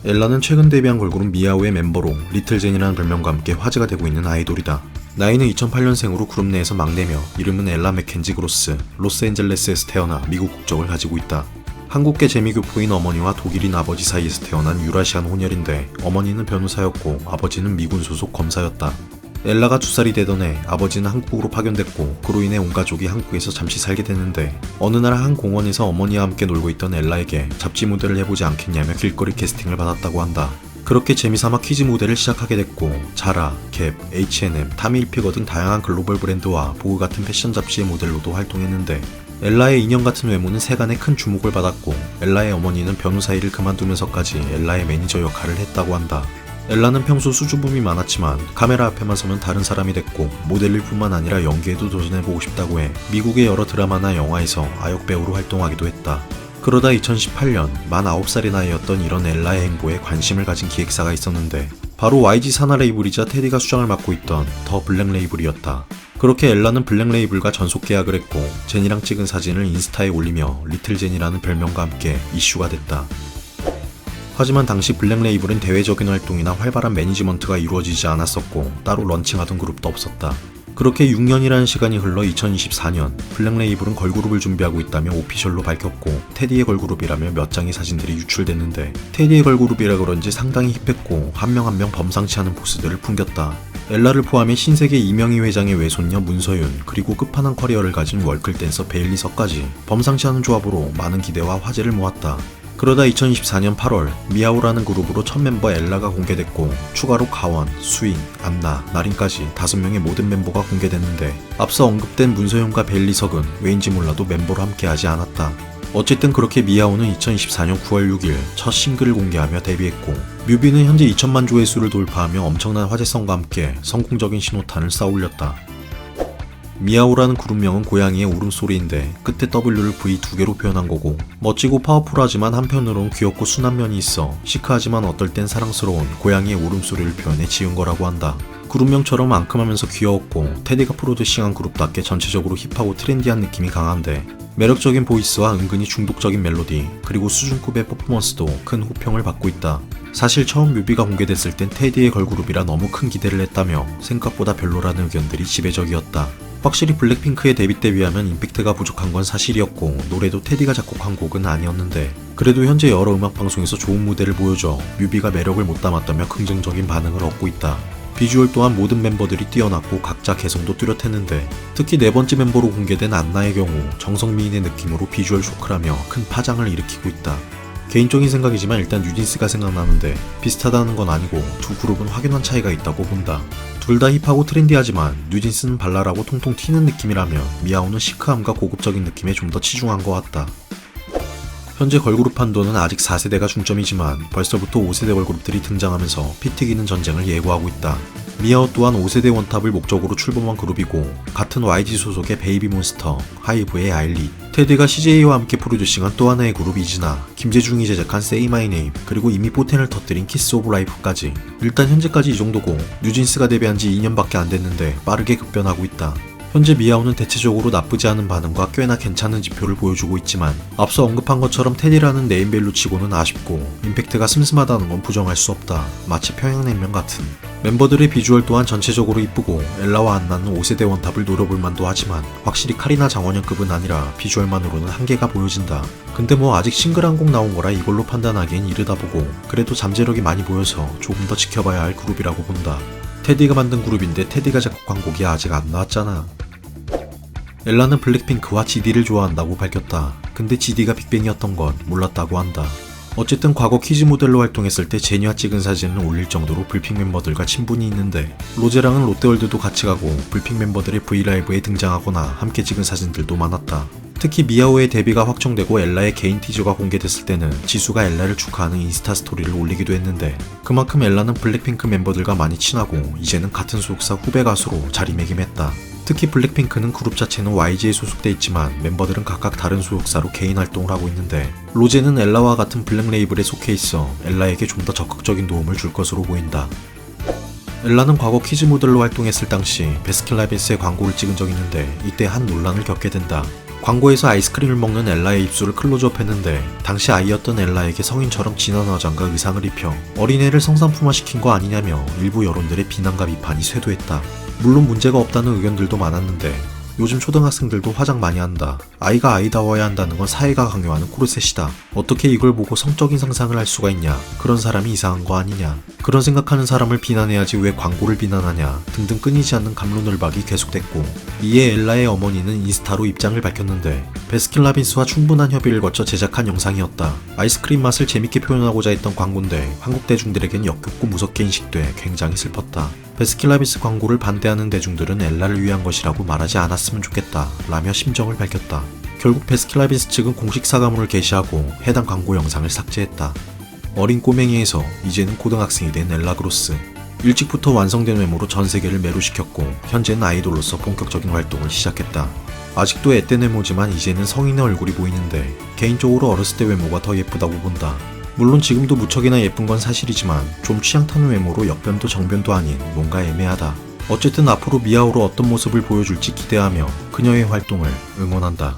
엘라는 최근 데뷔한 걸그룹 미아오의 멤버로 리틀젠이라는 별명과 함께 화제가 되고 있는 아이돌이다. 나이는 2008년생으로 그룹 내에서 막내며 이름은 엘라 맥켄지 그로스, 로스앤젤레스에서 태어나 미국 국적을 가지고 있다. 한국계 재미교포인 어머니와 독일인 아버지 사이에서 태어난 유라시안 혼혈인데 어머니는 변호사였고 아버지는 미군 소속 검사였다. 엘라가 2살이 되던 해 아버지는 한국으로 파견됐고 그로 인해 온 가족이 한국에서 잠시 살게 되는데 어느 날 한 공원에서 어머니와 함께 놀고 있던 엘라에게 잡지 무대를 해보지 않겠냐며 길거리 캐스팅을 받았다고 한다. 그렇게 재미삼아 퀴즈 무대를 시작하게 됐고 자라, 갭, H&M, 타미일피거 등 다양한 글로벌 브랜드와 보그 같은 패션 잡지의 모델로도 활동했는데 엘라의 인형 같은 외모는 세간의 큰 주목을 받았고 엘라의 어머니는 변호사 일을 그만두면서까지 엘라의 매니저 역할을 했다고 한다. 엘라는 평소 수줍음이 많았지만 카메라 앞에만 서면 다른 사람이 됐고 모델일 뿐만 아니라 연기에도 도전해보고 싶다고 해 미국의 여러 드라마나 영화에서 아역배우로 활동하기도 했다. 그러다 2018년 만 9살의 나이였던 이런 엘라의 행보에 관심을 가진 기획사가 있었는데 바로 YG 산하 레이블이자 테디가 수장을 맡고 있던 더 블랙 레이블이었다. 그렇게 엘라는 블랙 레이블과 전속 계약을 했고 제니랑 찍은 사진을 인스타에 올리며 리틀제니라는 별명과 함께 이슈가 됐다. 하지만 당시 블랙 레이블은 대외적인 활동이나 활발한 매니지먼트가 이루어지지 않았었고 따로 런칭하던 그룹도 없었다. 그렇게 6년이라는 시간이 흘러 2024년 블랙 레이블은 걸그룹을 준비하고 있다며 오피셜로 밝혔고 테디의 걸그룹이라며 몇 장의 사진들이 유출됐는데 테디의 걸그룹이라 그런지 상당히 힙했고 한 명 한 명 범상치 않은 포스들을 풍겼다. 엘라를 포함해 신세계 이명희 회장의 외손녀 문서윤 그리고 끝판왕 커리어를 가진 월클 댄서 베일리서까지 범상치 않은 조합으로 많은 기대와 화제를 모았다. 그러다 2024년 8월 미아오라는 그룹으로 첫 멤버 엘라가 공개됐고 추가로 가원, 수인, 안나, 나린까지 5명의 모든 멤버가 공개됐는데 앞서 언급된 문서윤과 베일리석은 왜인지 몰라도 멤버로 함께하지 않았다. 어쨌든 그렇게 미아오는 2024년 9월 6일 첫 싱글을 공개하며 데뷔했고 뮤비는 현재 2천만 조회수를 돌파하며 엄청난 화제성과 함께 성공적인 신호탄을 쌓아올렸다. 미아오라는 그룹명은 고양이의 울음소리인데 끝에 W를 V 2개로 표현한 거고 멋지고 파워풀하지만 한편으론 귀엽고 순한 면이 있어 시크하지만 어떨 땐 사랑스러운 고양이의 울음소리를 표현해 지은 거라고 한다. 그룹명처럼 앙큼하면서 귀여웠고 테디가 프로듀싱한 그룹답게 전체적으로 힙하고 트렌디한 느낌이 강한데 매력적인 보이스와 은근히 중독적인 멜로디 그리고 수준급의 퍼포먼스도 큰 호평을 받고 있다. 사실 처음 뮤비가 공개됐을 땐 테디의 걸그룹이라 너무 큰 기대를 했다며 생각보다 별로라는 의견들이 지배적이었다. 확실히 블랙핑크의 데뷔 때 비하면 임팩트가 부족한 건 사실이었고 노래도 테디가 작곡한 곡은 아니었는데 그래도 현재 여러 음악방송에서 좋은 무대를 보여줘 뮤비가 매력을 못 담았다며 긍정적인 반응을 얻고 있다. 비주얼 또한 모든 멤버들이 뛰어났고 각자 개성도 뚜렷했는데 특히 네 번째 멤버로 공개된 안나의 경우 정성미인의 느낌으로 비주얼 쇼크라며 큰 파장을 일으키고 있다. 개인적인 생각이지만 일단 뉴진스가 생각나는데 비슷하다는 건 아니고 두 그룹은 확연한 차이가 있다고 본다. 둘 다 힙하고 트렌디하지만 뉴진스는 발랄하고 통통 튀는 느낌이라면 미아오는 시크함과 고급적인 느낌에 좀 더 치중한 것 같다. 현재 걸그룹 한도는 아직 4세대가 중점이지만 벌써부터 5세대 걸그룹들이 등장하면서 피 튀기는 전쟁을 예고하고 있다. 미아오 또한 5세대 원탑을 목적으로 출범한 그룹이고 같은 YG 소속의 베이비몬스터, 하이브의 아일리, 테디가 CJ와 함께 프로듀싱한 또 하나의 그룹 이즈나, 김재중이 제작한 Say My Name, 그리고 이미 포텐을 터뜨린 키스 오브 라이프까지 일단 현재까지 이 정도고 뉴진스가 데뷔한 지 2년밖에 안 됐는데 빠르게 급변하고 있다. 현재 미아오는 대체적으로 나쁘지 않은 반응과 꽤나 괜찮은 지표를 보여주고 있지만 앞서 언급한 것처럼 테디라는 네임밸류 치고는 아쉽고 임팩트가 슴슴하다는 건 부정할 수 없다. 마치 평양냉면 같은. 멤버들의 비주얼 또한 전체적으로 이쁘고 엘라와 안나는 5세대 원탑을 노려볼 만도 하지만 확실히 카리나 장원영급은 아니라 비주얼만으로는 한계가 보여진다. 근데 뭐 아직 싱글 한 곡 나온 거라 이걸로 판단하기엔 이르다 보고 그래도 잠재력이 많이 보여서 조금 더 지켜봐야 할 그룹이라고 본다. 테디가 만든 그룹인데 테디가 작곡한 곡이 아직 안 나왔잖아. 엘라는 블랙핑크와 GD를 좋아한다고 밝혔다. 근데 GD가 빅뱅이었던 건 몰랐다고 한다. 어쨌든 과거 퀴즈 모델로 활동했을 때 제니와 찍은 사진을 올릴 정도로 불핑 멤버들과 친분이 있는데 로제랑은 롯데월드도 같이 가고 불핑 멤버들의 브이라이브에 등장하거나 함께 찍은 사진들도 많았다. 특히 미아오의 데뷔가 확정되고 엘라의 개인 티저가 공개됐을 때는 지수가 엘라를 축하하는 인스타 스토리를 올리기도 했는데 그만큼 엘라는 블랙핑크 멤버들과 많이 친하고 이제는 같은 소속사 후배 가수로 자리매김했다. 특히 블랙핑크는 그룹 자체는 YG에 소속돼 있지만 멤버들은 각각 다른 소속사로 개인 활동을 하고 있는데 로제는 엘라와 같은 블랙 레이블에 속해 있어 엘라에게 좀 더 적극적인 도움을 줄 것으로 보인다. 엘라는 과거 퀴즈 모델로 활동했을 당시 베스킨라빈스의 광고를 찍은 적이 있는데 이때 한 논란을 겪게 된다. 광고에서 아이스크림을 먹는 엘라의 입술을 클로즈업했는데 당시 아이였던 엘라에게 성인처럼 진한 화장과 의상을 입혀 어린애를 성상품화시킨 거 아니냐며 일부 여론들의 비난과 비판이 쇄도했다. 물론 문제가 없다는 의견들도 많았는데 요즘 초등학생들도 화장 많이 한다. 아이가 아이다워야 한다는 건 사회가 강요하는 코르셋이다. 어떻게 이걸 보고 성적인 상상을 할 수가 있냐. 그런 사람이 이상한 거 아니냐. 그런 생각하는 사람을 비난해야지 왜 광고를 비난하냐 등등 끊이지 않는 갑론을박이 계속됐고 이에 엘라의 어머니는 인스타로 입장을 밝혔는데 베스킨라빈스와 충분한 협의를 거쳐 제작한 영상이었다. 아이스크림 맛을 재밌게 표현하고자 했던 광고인데 한국 대중들에겐 역겹고 무섭게 인식돼 굉장히 슬펐다. 베스킨라빈스 광고를 반대하는 대중들은 엘라를 위한 것이라고 말하지 않았으면 좋겠다 라며 심정을 밝혔다. 결국 베스킨라빈스 측은 공식 사과문을 게시하고 해당 광고 영상을 삭제했다. 어린 꼬맹이에서 이제는 고등학생이 된 엘라 그로스. 일찍부터 완성된 외모로 전 세계를 매료시켰고 현재는 아이돌로서 본격적인 활동을 시작했다. 아직도 앳된 외모지만 이제는 성인의 얼굴이 보이는데 개인적으로 어렸을 때 외모가 더 예쁘다고 본다. 물론 지금도 무척이나 예쁜 건 사실이지만 좀 취향 타는 외모로 역변도 정변도 아닌 뭔가 애매하다. 어쨌든 앞으로 미아오로 어떤 모습을 보여줄지 기대하며 그녀의 활동을 응원한다.